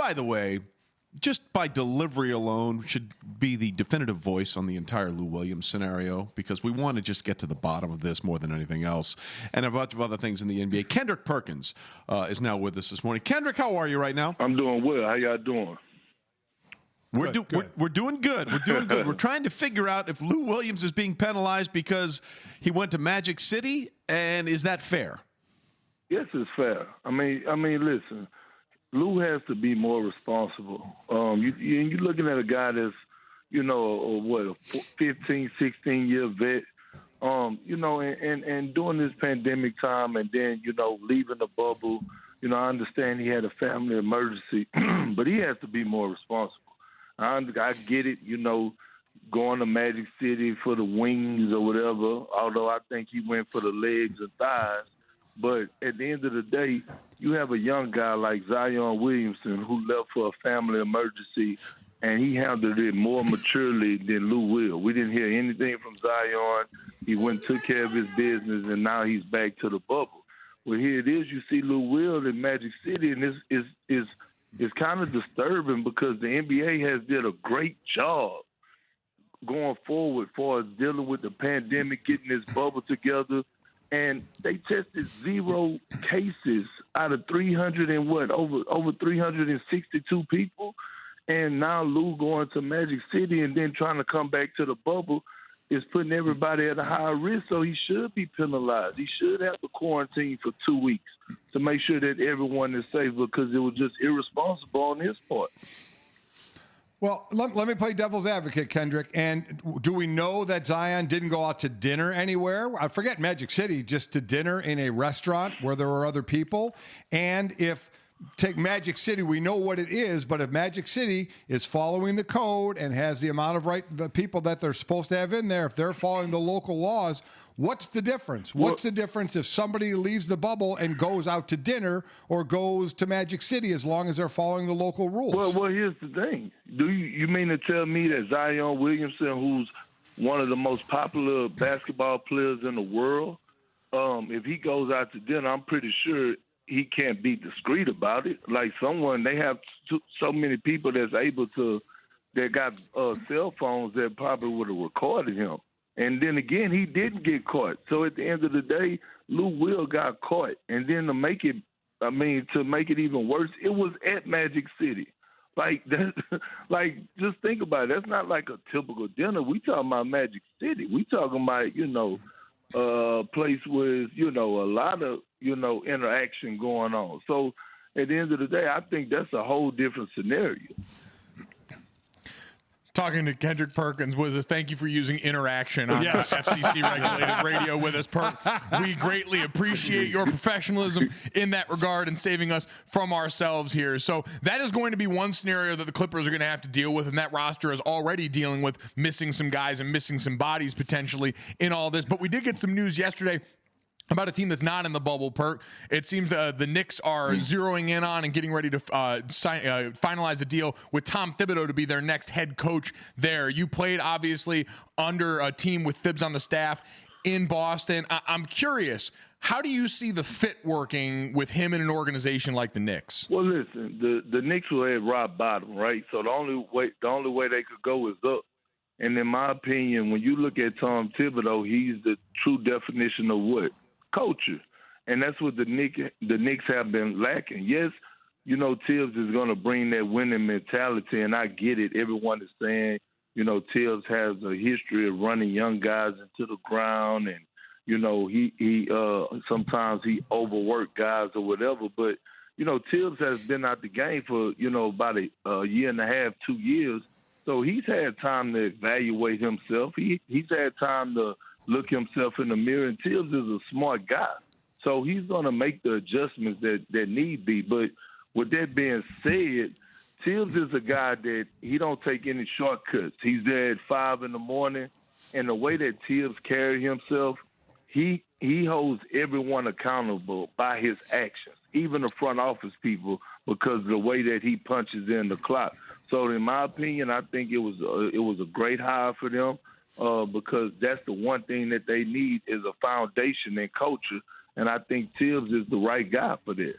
by the way, just by delivery alone, should be the definitive voice on the entire Lou Williams scenario, because we want to just get to the bottom of this more than anything else. And a bunch of other things in the NBA. Kendrick Perkins is now with us this morning. Kendrick, how are you right now? I'm doing well. How y'all doing? We're doing good. We're doing good. We're trying to figure out if Lou Williams is being penalized because he went to Magic City, and is that fair? Yes, it's fair. I mean, listen, Lou has to be more responsible. You're looking at a guy that's, a 15, 16-year vet, and during this pandemic time, and then, leaving the bubble. I understand he had a family emergency, but he has to be more responsible. I get it, going to Magic City for the wings or whatever, although I think he went for the legs and thighs. But at the end of the day, you have a young guy like Zion Williamson who left for a family emergency, and he handled it more maturely than Lou will. We didn't hear anything from Zion. He went and took care of his business, and now he's back to the bubble. Well, here it is. You see Lou Will in Magic City, and it's kind of disturbing because the NBA has did a great job going forward for us dealing with the pandemic, getting this bubble together. And they tested 0 cases out of 300 and over 362 people. And now Lou going to Magic City and then trying to come back to the bubble is putting everybody at a higher risk. So he should be penalized. He should have to quarantine for 2 weeks to make sure that everyone is safe, because it was just irresponsible on his part. Well, let me play devil's advocate, Kendrick. And do we know that Zion didn't go out to dinner anywhere? I forget Magic City, just to dinner in a restaurant where there were other people. And if take Magic City, we know what it is, but if Magic City is following the code and has the amount of the people that they're supposed to have in there, if they're following the local laws, what's the difference? What's the difference if somebody leaves the bubble and goes out to dinner or goes to Magic City, as long as they're following the local rules? Well, here's the thing. Do you mean to tell me that Zion Williamson, who's one of the most popular basketball players in the world, if he goes out to dinner, I'm pretty sure he can't be discreet about it. Like they have so many people that got cell phones that probably would have recorded him. And then again, he didn't get caught. So at the end of the day, Lou Will got caught. And then to make it even worse, it was at Magic City. Just think about it. That's not like a typical dinner. We talking about Magic City. We talking about, a place with, a lot of, interaction going on. So at the end of the day, I think that's a whole different scenario. Talking to Kendrick Perkins with us. Thank you for using interaction on FCC regulated radio with us, Perk. We greatly appreciate your professionalism in that regard and saving us from ourselves here. So that is going to be one scenario that the Clippers are going to have to deal with, and that roster is already dealing with missing some guys and missing some bodies potentially in all this. But we did get some news yesterday about a team that's not in the bubble, Perk. It seems the Knicks are zeroing in on and getting ready to finalize a deal with Tom Thibodeau to be their next head coach there. You played, obviously, under a team with Thibs on the staff in Boston. I'm curious, how do you see the fit working with him in an organization like the Knicks? Well, listen, the Knicks were at rock bottom, right? So the only way they could go is up. And in my opinion, when you look at Tom Thibodeau, he's the true definition of what? Culture. And that's what the Knicks have been lacking. Yes, Tibbs is going to bring that winning mentality, and I get it. Everyone is saying, Tibbs has a history of running young guys into the ground, and, he sometimes he overworked guys or whatever. But, Tibbs has been out the game for, about a year and a half, 2 years. So he's had time to evaluate himself. He's had time to look himself in the mirror, and Tibbs is a smart guy. So he's going to make the adjustments that need be. But with that being said, Tibbs is a guy that he don't take any shortcuts. He's there at 5 in the morning, and the way that Tibbs carries himself, he holds everyone accountable by his actions, even the front office people, because of the way that he punches in the clock. So in my opinion, I think it was a great hire for them. Because that's the one thing that they need is a foundation and culture, and I think Tibbs is the right guy for that.